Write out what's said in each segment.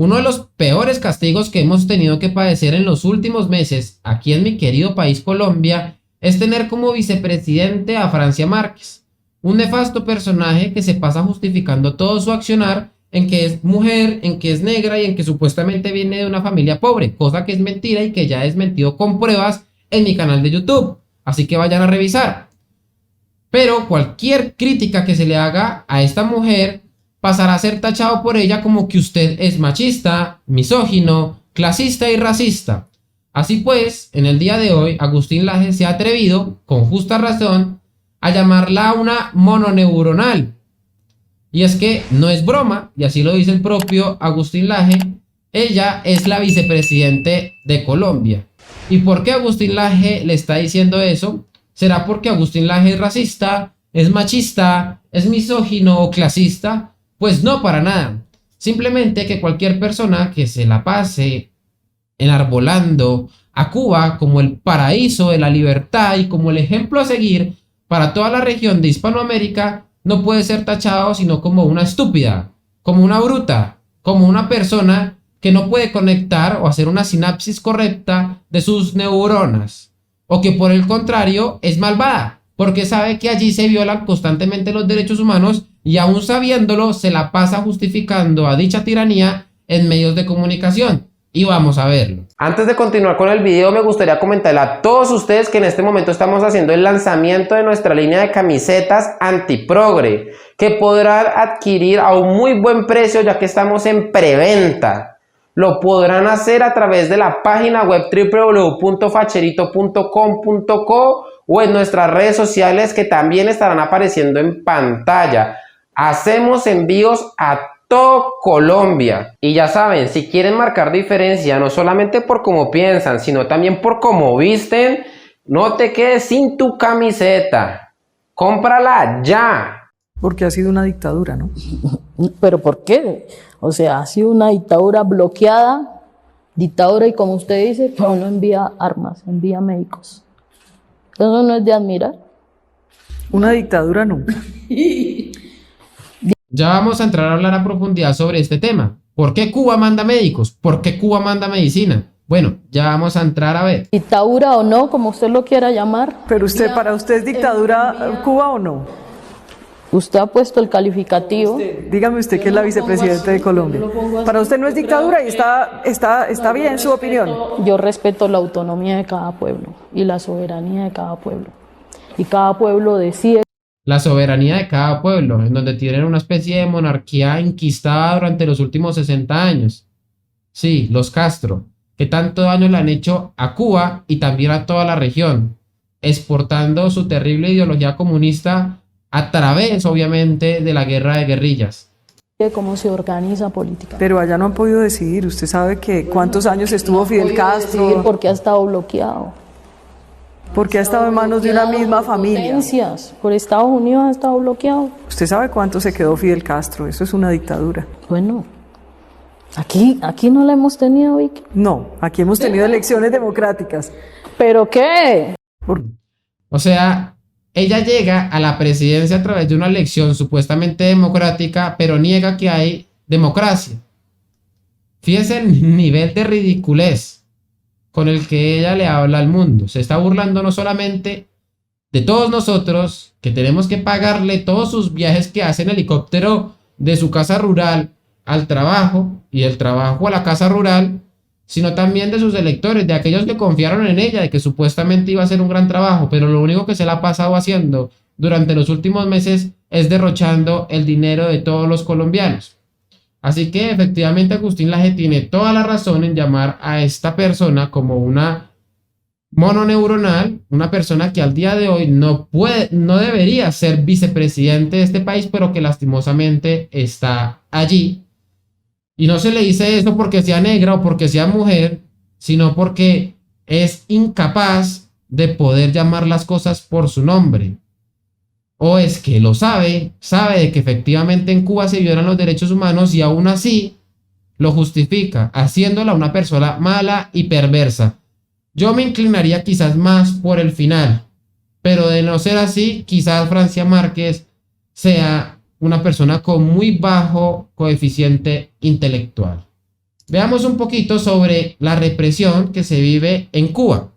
Uno de los peores castigos que hemos tenido que padecer en los últimos meses aquí en mi querido país Colombia es tener como vicepresidente a Francia Márquez, un nefasto personaje que se pasa justificando todo su accionar en que es mujer, en que es negra y en que supuestamente viene de una familia pobre, cosa que es mentira y que ya he desmentido con pruebas en mi canal de YouTube, así que vayan a revisar. Pero cualquier crítica que se le haga a esta mujer pasará a ser tachado por ella como que usted es machista, misógino, clasista y racista. Así pues, en el día de hoy, Agustín Laje se ha atrevido, con justa razón, a llamarla una mononeuronal. Y es que no es broma, y así lo dice el propio Agustín Laje, ella es la vicepresidente de Colombia. ¿Y por qué Agustín Laje le está diciendo eso? ¿Será porque Agustín Laje es racista, es machista, es misógino o clasista? Pues no, para nada. Simplemente que cualquier persona que se la pase enarbolando a Cuba como el paraíso de la libertad y como el ejemplo a seguir para toda la región de Hispanoamérica no puede ser tachado sino como una estúpida, como una bruta, como una persona que no puede conectar o hacer una sinapsis correcta de sus neuronas, o que por el contrario es malvada, porque sabe que allí se violan constantemente los derechos humanos y aún sabiéndolo se la pasa justificando a dicha tiranía en medios de comunicación. Y vamos a verlo. Antes de continuar con el video, me gustaría comentarle a todos ustedes que en este momento estamos haciendo el lanzamiento de nuestra línea de camisetas antiprogre, que podrán adquirir a un muy buen precio ya que estamos en preventa. Lo podrán hacer a través de la página web www.facherito.com.co o en nuestras redes sociales que también estarán apareciendo en pantalla. Hacemos envíos a todo Colombia. Y ya saben, si quieren marcar diferencia, no solamente por cómo piensan, sino también por cómo visten, no te quedes sin tu camiseta. Cómprala ya. Porque ha sido una dictadura, ¿no? ¿Pero por qué? O sea, ha sido una dictadura bloqueada, dictadura, y como usted dice, que no envía armas, envía médicos. Eso no es de admirar. Una dictadura nunca. Ya vamos a entrar a hablar a profundidad sobre este tema. ¿Por qué Cuba manda médicos? ¿Por qué Cuba manda medicina? Bueno, ya vamos a entrar a ver. Dictadura o no, como usted lo quiera llamar. Pero usted, ¿para usted es dictadura Cuba o no? Usted ha puesto el calificativo. Dígame usted que es la vicepresidenta de Colombia. Para usted no es dictadura y está bien su opinión. Yo respeto la autonomía de cada pueblo y la soberanía de cada pueblo. Y cada pueblo decide. La soberanía de cada pueblo, en donde tienen una especie de monarquía enquistada durante los últimos 60 años. Sí, los Castro, que tanto daño le han hecho a Cuba y también a toda la región, exportando su terrible ideología comunista a través, obviamente, de la guerra de guerrillas. Cómo se organiza política. Pero allá no han podido decidir. Usted sabe que cuántos años estuvo Fidel Castro. Porque ha estado bloqueado. Porque ha estado en manos de una misma familia. Por Estados Unidos ha estado bloqueado. ¿Usted sabe cuánto se quedó Fidel Castro? Eso es una dictadura. Bueno, aquí no la hemos tenido, Vicky. No, aquí hemos tenido elecciones democráticas. ¿Pero qué? O sea, ella llega a la presidencia a través de una elección supuestamente democrática, pero niega que hay democracia. Fíjense el nivel de ridiculez con el que ella le habla al mundo. Se está burlando no solamente de todos nosotros, que tenemos que pagarle todos sus viajes que hace en helicóptero de su casa rural al trabajo y del trabajo a la casa rural, sino también de sus electores, de aquellos que confiaron en ella, de que supuestamente iba a hacer un gran trabajo, pero lo único que se la ha pasado haciendo durante los últimos meses es derrochando el dinero de todos los colombianos. Así que efectivamente Agustín Laje tiene toda la razón en llamar a esta persona como una mononeuronal, una persona que al día de hoy no debería ser vicepresidente de este país, pero que lastimosamente está allí. Y no se le dice eso porque sea negra o porque sea mujer, sino porque es incapaz de poder llamar las cosas por su nombre. O es que lo sabe de que efectivamente en Cuba se violan los derechos humanos y aún así lo justifica, haciéndola una persona mala y perversa. Yo me inclinaría quizás más por el final, pero de no ser así, quizás Francia Márquez sea una persona con muy bajo coeficiente intelectual. Veamos un poquito sobre la represión que se vive en Cuba.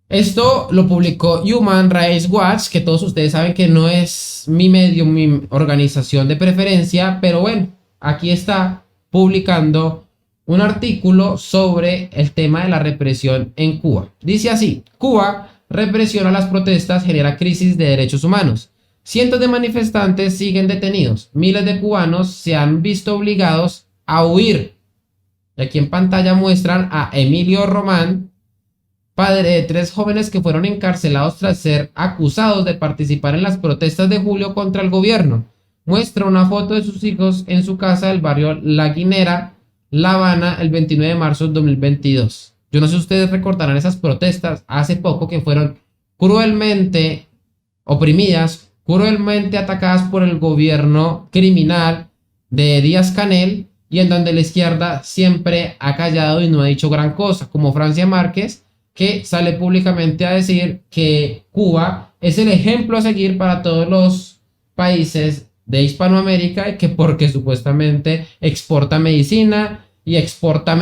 Esto lo publicó Human Rights Watch, que todos ustedes saben que no es mi medio, mi organización de preferencia, pero bueno, aquí está publicando un artículo sobre el tema de la represión en Cuba. Dice así: Cuba represiona las protestas, genera crisis de derechos humanos. Cientos de manifestantes siguen detenidos. Miles de cubanos se han visto obligados a huir. Y aquí en pantalla muestran a Emilio Román, padre de 3 jóvenes que fueron encarcelados tras ser acusados de participar en las protestas de julio contra el gobierno. Muestra una foto de sus hijos en su casa del barrio La Guinera, La Habana, el 29 de marzo de 2022. Yo no sé si ustedes recordarán esas protestas hace poco que fueron cruelmente oprimidas, cruelmente atacadas por el gobierno criminal de Díaz-Canel, y en donde la izquierda siempre ha callado y no ha dicho gran cosa, como Francia Márquez, que sale públicamente a decir que Cuba es el ejemplo a seguir para todos los países de Hispanoamérica, y que porque supuestamente exporta medicina y exporta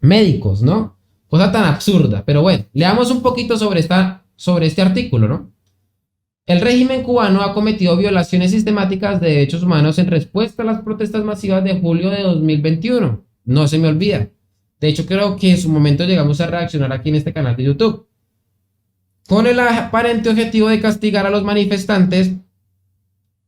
médicos, ¿no? Cosa tan absurda. Pero bueno, leamos un poquito sobre este artículo, ¿no? El régimen cubano ha cometido violaciones sistemáticas de derechos humanos en respuesta a las protestas masivas de julio de 2021. No se me olvida. De hecho, creo que en su momento llegamos a reaccionar aquí en este canal de YouTube, con el aparente objetivo de castigar a los manifestantes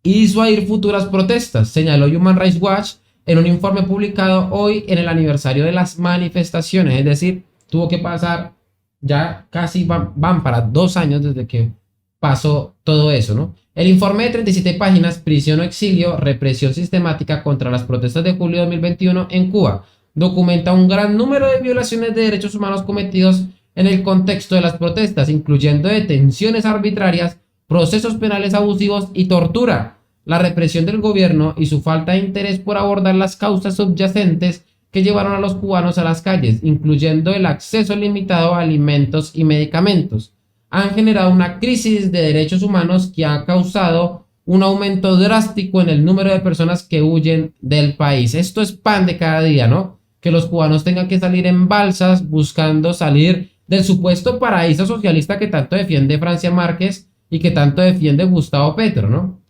y disuadir futuras protestas, señaló Human Rights Watch en un informe publicado hoy en el aniversario de las manifestaciones. Es decir, tuvo que pasar, ya casi van para 2 años desde que pasó todo eso, ¿no? El informe de 37 páginas, Prisión o exilio, represión sistemática contra las protestas de julio de 2021 en Cuba, documenta un gran número de violaciones de derechos humanos cometidos en el contexto de las protestas, incluyendo detenciones arbitrarias, procesos penales abusivos y tortura. La represión del gobierno y su falta de interés por abordar las causas subyacentes que llevaron a los cubanos a las calles, incluyendo el acceso limitado a alimentos y medicamentos, han generado una crisis de derechos humanos que ha causado un aumento drástico en el número de personas que huyen del país. Esto es pan de cada día, ¿no? Que los cubanos tengan que salir en balsas buscando salir del supuesto paraíso socialista que tanto defiende Francia Márquez y que tanto defiende Gustavo Petro, ¿no?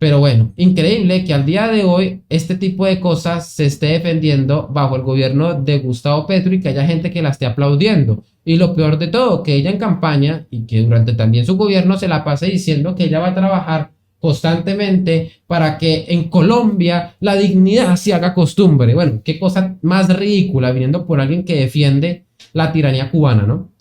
Pero bueno, increíble que al día de hoy este tipo de cosas se esté defendiendo bajo el gobierno de Gustavo Petro y que haya gente que la esté aplaudiendo. Y lo peor de todo, que ella en campaña y que durante también su gobierno se la pase diciendo que ella va a trabajar constantemente para que en Colombia la dignidad se haga costumbre. Bueno, qué cosa más ridícula viniendo por alguien que defiende la tiranía cubana, ¿no?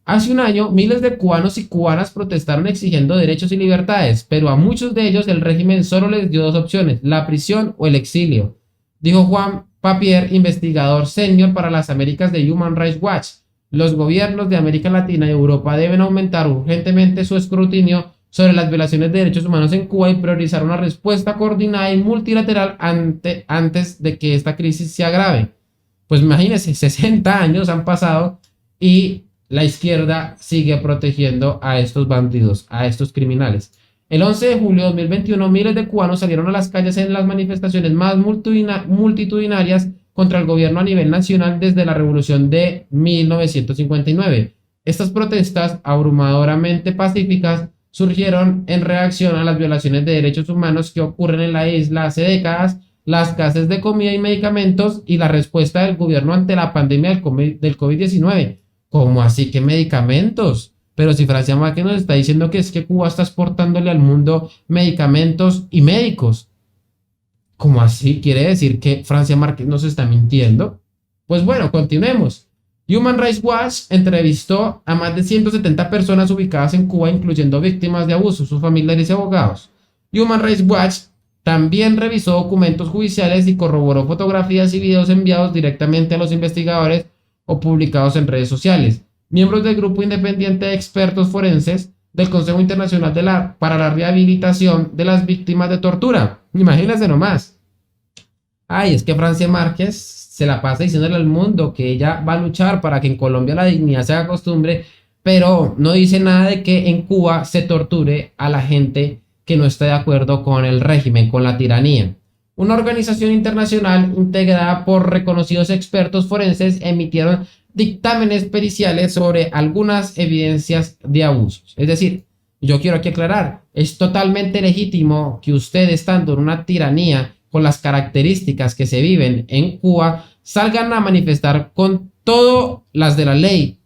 Hace un año, miles de cubanos y cubanas protestaron exigiendo derechos y libertades, pero a muchos de ellos el régimen solo les dio 2 opciones: la prisión o el exilio, dijo Juan Papier, investigador senior para las Américas de Human Rights Watch. Los gobiernos de América Latina y Europa deben aumentar urgentemente su escrutinio sobre las violaciones de derechos humanos en Cuba y priorizar una respuesta coordinada y multilateral antes de que esta crisis se agrave. Pues imagínense, 60 años han pasado y la izquierda sigue protegiendo a estos bandidos, a estos criminales. El 11 de julio de 2021, miles de cubanos salieron a las calles en las manifestaciones más multitudinarias contra el gobierno a nivel nacional desde la revolución de 1959. Estas protestas, abrumadoramente pacíficas, surgieron en reacción a las violaciones de derechos humanos que ocurren en la isla hace décadas, la escasez de comida y medicamentos y la respuesta del gobierno ante la pandemia del COVID-19. ¿Cómo así que medicamentos? Pero si Francia Márquez nos está diciendo que es que Cuba está exportándole al mundo medicamentos y médicos. ¿Cómo así? ¿Quiere decir que Francia Márquez nos está mintiendo? Pues bueno, continuemos. Human Rights Watch entrevistó a más de 170 personas ubicadas en Cuba, incluyendo víctimas de abuso, sus familiares y abogados. Human Rights Watch también revisó documentos judiciales y corroboró fotografías y videos enviados directamente a los investigadores o publicados en redes sociales. Miembros del grupo independiente de expertos forenses del Consejo Internacional para la Rehabilitación de las Víctimas de Tortura. Imagínense nomás. Ay, es que Francia Márquez se la pasa diciéndole al mundo que ella va a luchar para que en Colombia la dignidad se haga costumbre, pero no dice nada de que en Cuba se torture a la gente que no esté de acuerdo con el régimen, con la tiranía. una organización internacional integrada por reconocidos expertos forenses emitieron dictámenes periciales sobre algunas evidencias de abusos. Es decir, yo quiero aquí aclarar, es totalmente legítimo que usted, estando en una tiranía con las características que se viven en Cuba, salgan a manifestar con todas las de la ley,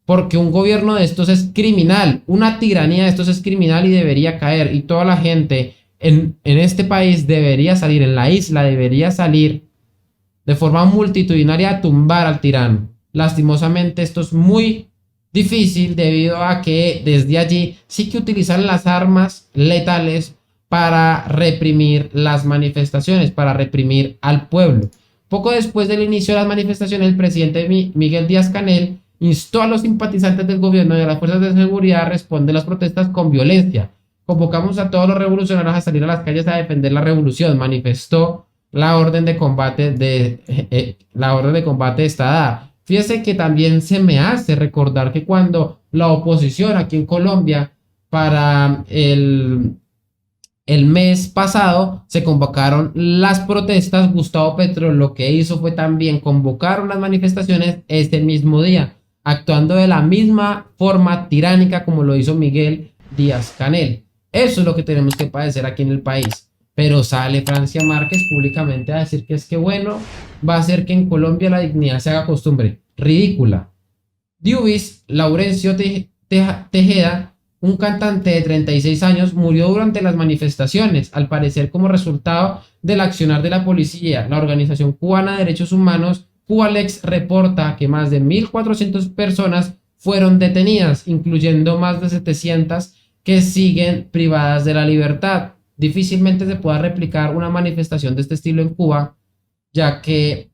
porque un gobierno de estos es criminal, una tiranía de estos es criminal y debería caer, y toda la gente en este país debería salir, en la isla debería salir de forma multitudinaria a tumbar al tirano. Lastimosamente esto es muy difícil debido a que desde allí sí que utilizan las armas letales para reprimir las manifestaciones, para reprimir al pueblo. Poco después del inicio de las manifestaciones, el presidente Miguel Díaz-Canel instó a los simpatizantes del gobierno y a las fuerzas de seguridad a responder las protestas con violencia. Convocamos a todos los revolucionarios a salir a las calles a defender la revolución, manifestó la orden de combate está dada. Fíjese que también se me hace recordar que cuando la oposición aquí en Colombia para el mes pasado se convocaron las protestas, Gustavo Petro lo que hizo fue también convocar unas manifestaciones este mismo día, actuando de la misma forma tiránica como lo hizo Miguel Díaz-Canel. Eso es lo que tenemos que padecer aquí en el país. Pero sale Francia Márquez públicamente a decir que es que bueno, va a hacer que en Colombia la dignidad se haga costumbre. Ridícula. Diubis Laurencio Tejeda, un cantante de 36 años, murió durante las manifestaciones, al parecer como resultado del accionar de la policía. La Organización Cubana de Derechos Humanos, Cubalex, reporta que más de 1,400 personas fueron detenidas, incluyendo más de 700 que siguen privadas de la libertad. Difícilmente se pueda replicar una manifestación de este estilo en Cuba, ya que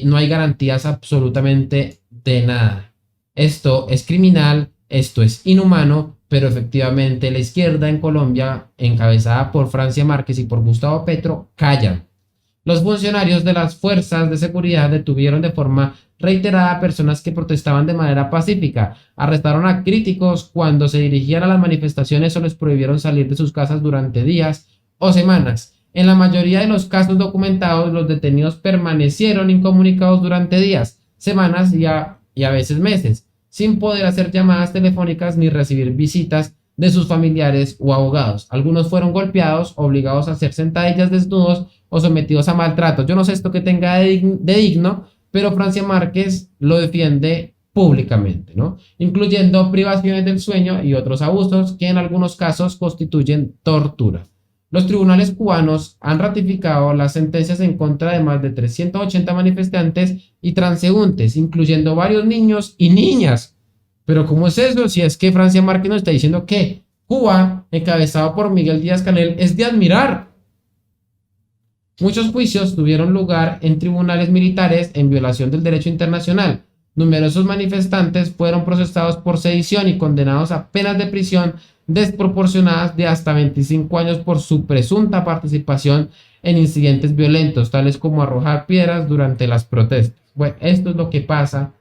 no hay garantías absolutamente de nada. Esto es criminal, esto es inhumano, pero efectivamente la izquierda en Colombia, encabezada por Francia Márquez y por Gustavo Petro, callan. Los funcionarios de las fuerzas de seguridad detuvieron de forma reiterada a personas que protestaban de manera pacífica, arrestaron a críticos cuando se dirigían a las manifestaciones o les prohibieron salir de sus casas durante días o semanas. En la mayoría de los casos documentados, los detenidos permanecieron incomunicados durante días, semanas y a veces meses, sin poder hacer llamadas telefónicas ni recibir visitas de sus familiares o abogados. Algunos fueron golpeados, obligados a hacer sentadillas desnudos o sometidos a maltratos. Yo no sé esto que tenga de digno, pero Francia Márquez lo defiende públicamente, ¿no? Incluyendo privaciones del sueño y otros abusos que en algunos casos constituyen tortura. Los tribunales cubanos han ratificado las sentencias en contra de más de 380 manifestantes y transeúntes, incluyendo varios niños y niñas. Pero ¿cómo es eso? Si es que Francia Márquez nos está diciendo que Cuba, encabezado por Miguel Díaz-Canel, es de admirar. Muchos juicios tuvieron lugar en tribunales militares en violación del derecho internacional. Numerosos manifestantes fueron procesados por sedición y condenados a penas de prisión desproporcionadas de hasta 25 años por su presunta participación en incidentes violentos, tales como arrojar piedras durante las protestas. Bueno, esto es lo que pasa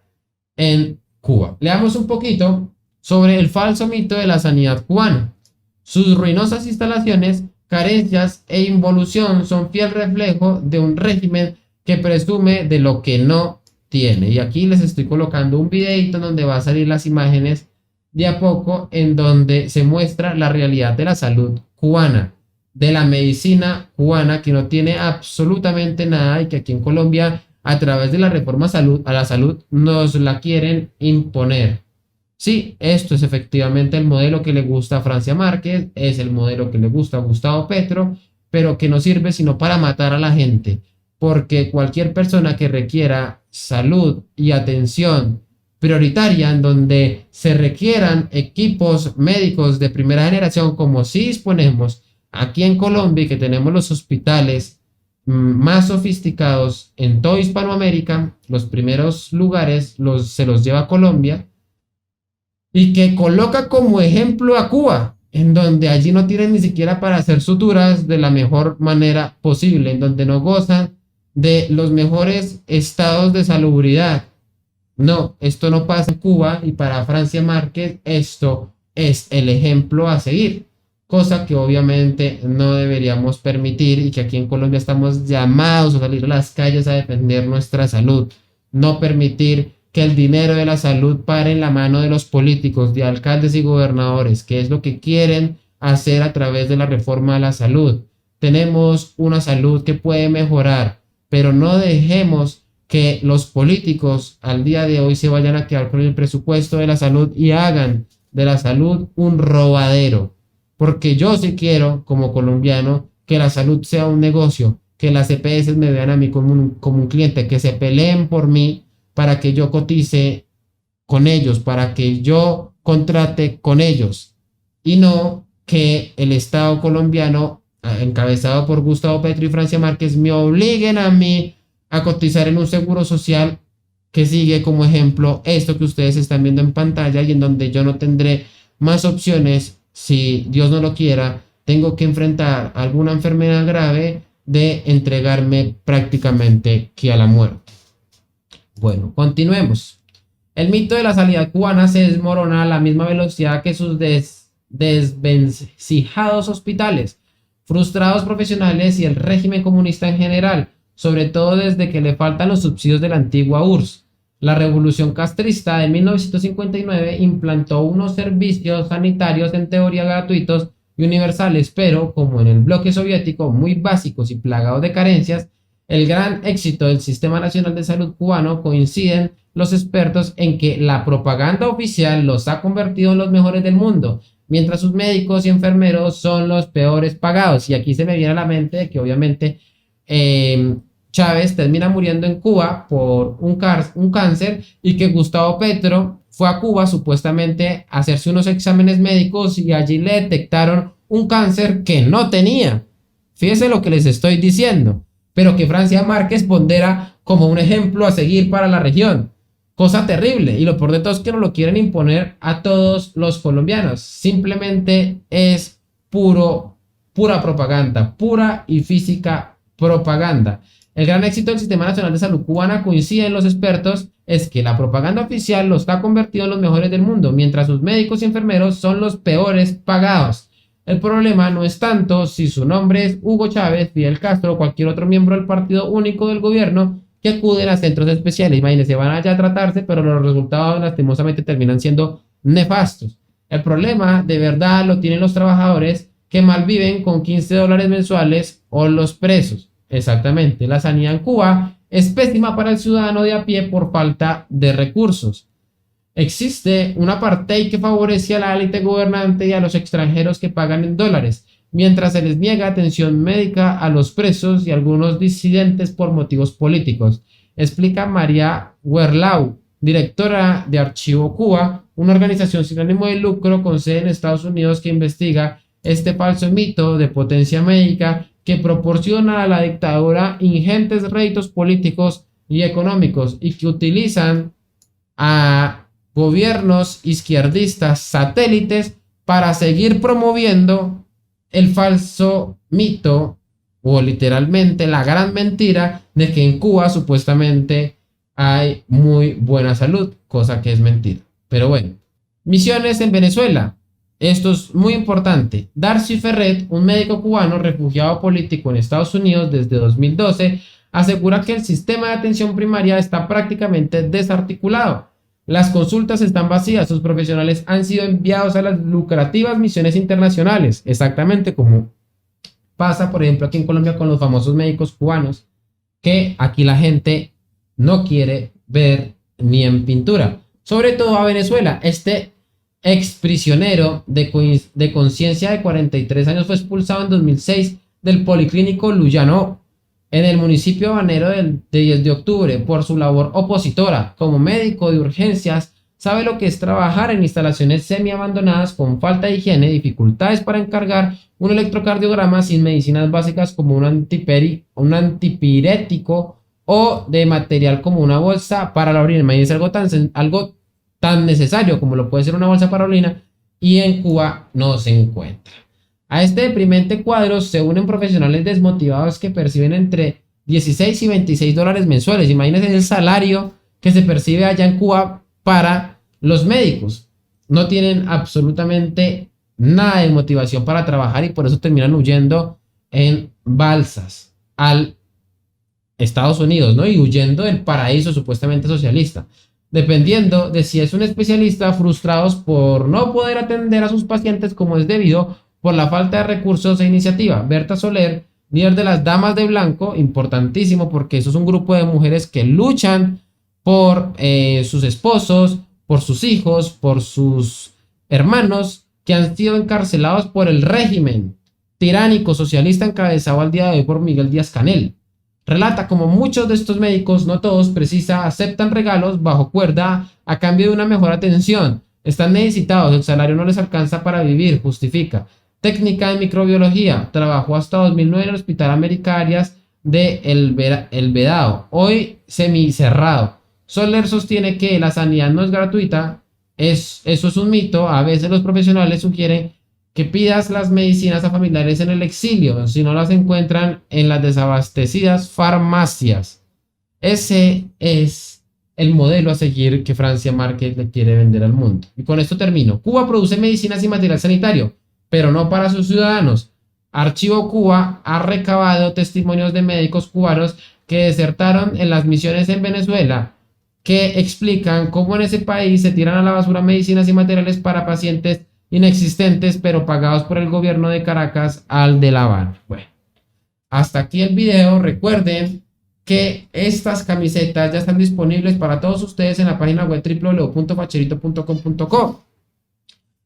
en Cuba. Leamos un poquito sobre el falso mito de la sanidad cubana. Sus ruinosas instalaciones, carencias e involución son fiel reflejo de un régimen que presume de lo que no tiene. Y aquí les estoy colocando un videito donde va a salir las imágenes de a poco, en donde se muestra la realidad de la salud cubana, de la medicina cubana, que no tiene absolutamente nada y que aquí en Colombia, a través de la reforma a la salud, nos la quieren imponer. Sí, esto es efectivamente el modelo que le gusta a Francia Márquez, es el modelo que le gusta a Gustavo Petro, pero que no sirve sino para matar a la gente, porque cualquier persona que requiera salud y atención prioritaria, en donde se requieran equipos médicos de primera generación, como si disponemos aquí en Colombia, y que tenemos los hospitales más sofisticados en toda Hispanoamérica, los primeros lugares se los lleva a Colombia, y que coloca como ejemplo a Cuba, en donde allí no tienen ni siquiera para hacer suturas de la mejor manera posible, en donde no gozan de los mejores estados de salubridad. No, esto no pasa en Cuba, y para Francia Márquez esto es el ejemplo a seguir. cosa que obviamente no deberíamos permitir y que aquí en Colombia estamos llamados a salir a las calles a defender nuestra salud. No permitir que el dinero de la salud pare en la mano de los políticos, de alcaldes y gobernadores, que es lo que quieren hacer a través de la reforma de la salud. Tenemos una salud que puede mejorar, pero no dejemos que los políticos al día de hoy se vayan a quedar con el presupuesto de la salud y hagan de la salud un robadero. Porque yo sí quiero, como colombiano, que la salud sea un negocio, que las EPS me vean a mí como un cliente, que se peleen por mí para que yo cotice con ellos, para que yo contrate con ellos, y no que el Estado colombiano, encabezado por Gustavo Petro y Francia Márquez, me obliguen a mí a cotizar en un seguro social que sigue como ejemplo esto que ustedes están viendo en pantalla, y en donde yo no tendré más opciones. Si Dios no lo quiera, tengo que enfrentar alguna enfermedad grave, de entregarme prácticamente que a la muerte. Bueno, continuemos. El mito de la sanidad cubana se desmorona a la misma velocidad que sus desvencijados hospitales, frustrados profesionales y el régimen comunista en general, sobre todo desde que le faltan los subsidios de la antigua URSS. La revolución castrista de 1959 implantó unos servicios sanitarios en teoría gratuitos y universales, pero como en el bloque soviético, muy básicos y plagados de carencias. El gran éxito del Sistema Nacional de Salud cubano, coinciden los expertos en que la propaganda oficial los ha convertido en los mejores del mundo, mientras sus médicos y enfermeros son los peores pagados. Y aquí se me viene a la mente que obviamente Chávez termina muriendo en Cuba por un cáncer, y que Gustavo Petro fue a Cuba supuestamente a hacerse unos exámenes médicos y allí le detectaron un cáncer que no tenía. Fíjense lo que les estoy diciendo, pero que Francia Márquez pondera como un ejemplo a seguir para la región. Cosa terrible, y lo peor de todo es que nos lo quieren imponer a todos los colombianos. Simplemente es pura propaganda, pura y física propaganda. El gran éxito del Sistema Nacional de Salud cubana, coinciden los expertos, es que la propaganda oficial los ha convertido en los mejores del mundo, mientras sus médicos y enfermeros son los peores pagados. El problema no es tanto si su nombre es Hugo Chávez, Fidel Castro o cualquier otro miembro del partido único del gobierno, que acuden a centros especiales. Imagínense, van allá a tratarse, pero los resultados lastimosamente terminan siendo nefastos. El problema de verdad lo tienen los trabajadores que malviven con $15 mensuales, o los presos. Exactamente, la sanidad en Cuba es pésima para el ciudadano de a pie por falta de recursos. Existe un apartheid que favorece a la élite gobernante y a los extranjeros que pagan en dólares, mientras se les niega atención médica a los presos y algunos disidentes por motivos políticos, explica María Werlau, directora de Archivo Cuba, una organización sin ánimo de lucro con sede en Estados Unidos que investiga este falso mito de potencia médica que proporciona a la dictadura ingentes réditos políticos y económicos, y que utilizan a gobiernos izquierdistas satélites para seguir promoviendo el falso mito, o literalmente la gran mentira, de que en Cuba supuestamente hay muy buena salud, cosa que es mentira. Pero bueno, misiones en Venezuela. Esto es muy importante. Darcy Ferret, un médico cubano refugiado político en Estados Unidos desde 2012, asegura que el sistema de atención primaria está prácticamente desarticulado. Las consultas están vacías, sus profesionales han sido enviados a las lucrativas misiones internacionales, exactamente como pasa, por ejemplo, aquí en Colombia con los famosos médicos cubanos, que aquí la gente no quiere ver ni en pintura. Sobre todo a Venezuela. Este exprisionero de conciencia de 43 años fue expulsado en 2006 del Policlínico Luyano, en el municipio habanero del 10 de octubre, por su labor opositora. Como médico de urgencias, sabe lo que es trabajar en instalaciones semi-abandonadas con falta de higiene, dificultades para encargar un electrocardiograma sin medicinas básicas como un antipirético o de material como una bolsa para la orina. Imagínense algo tan necesario como lo puede ser una bolsa para orina, y en Cuba no se encuentra. A este deprimente cuadro se unen profesionales desmotivados que perciben entre 16 y 26 dólares mensuales. Imagínense el salario que se percibe allá en Cuba para los médicos. No tienen absolutamente nada de motivación para trabajar y por eso terminan huyendo en balsas al Estados Unidos, ¿no? Y huyendo del paraíso supuestamente socialista. Dependiendo de si es un especialista, frustrados por no poder atender a sus pacientes como es debido por la falta de recursos e iniciativa. Berta Soler, líder de las Damas de Blanco, importantísimo porque eso es un grupo de mujeres que luchan por sus esposos, por sus hijos, por sus hermanos que han sido encarcelados por el régimen tiránico socialista encabezado al día de hoy por Miguel Díaz-Canel. Relata como muchos de estos médicos, no todos, precisa, aceptan regalos bajo cuerda a cambio de una mejor atención. Están necesitados, el salario no les alcanza para vivir, justifica. Técnica de microbiología, trabajó hasta 2009 en el Hospital América Arias de El Vedado, hoy semicerrado. Soler sostiene que la sanidad no es gratuita, eso es un mito, a veces los profesionales sugieren que pidas las medicinas a familiares en el exilio, si no las encuentran en las desabastecidas farmacias. Ese es el modelo a seguir que Francia Márquez le quiere vender al mundo. Y con esto termino. Cuba produce medicinas y material sanitario, pero no para sus ciudadanos. Archivo Cuba ha recabado testimonios de médicos cubanos que desertaron en las misiones en Venezuela, que explican cómo en ese país se tiran a la basura medicinas y materiales para pacientes inexistentes, pero pagados por el gobierno de Caracas al de La Habana. Bueno, hasta aquí el video. Recuerden que estas camisetas ya están disponibles para todos ustedes en la página web www.facherito.com.co.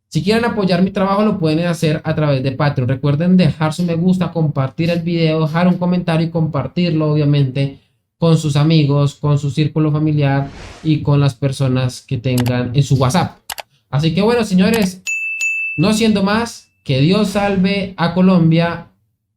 Si quieren apoyar mi trabajo lo pueden hacer a través de Patreon. Recuerden dejar su me gusta, compartir el video, dejar un comentario y compartirlo obviamente con sus amigos, con su círculo familiar y con las personas que tengan en su WhatsApp. Así que bueno, señores, no siendo más, que Dios salve a Colombia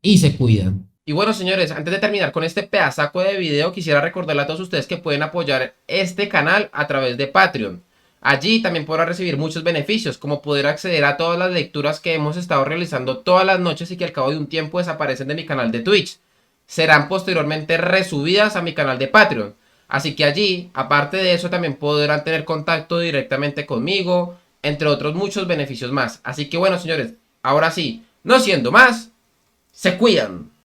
y se cuidan. Y bueno, señores, antes de terminar con este pedazaco de video, quisiera recordarle a todos ustedes que pueden apoyar este canal a través de Patreon. Allí también podrán recibir muchos beneficios, como poder acceder a todas las lecturas que hemos estado realizando todas las noches y que al cabo de un tiempo desaparecen de mi canal de Twitch. Serán posteriormente resubidas a mi canal de Patreon. Así que allí, aparte de eso, también podrán tener contacto directamente conmigo, entre otros muchos beneficios más. Así que bueno, señores, ahora sí, no siendo más, se cuidan.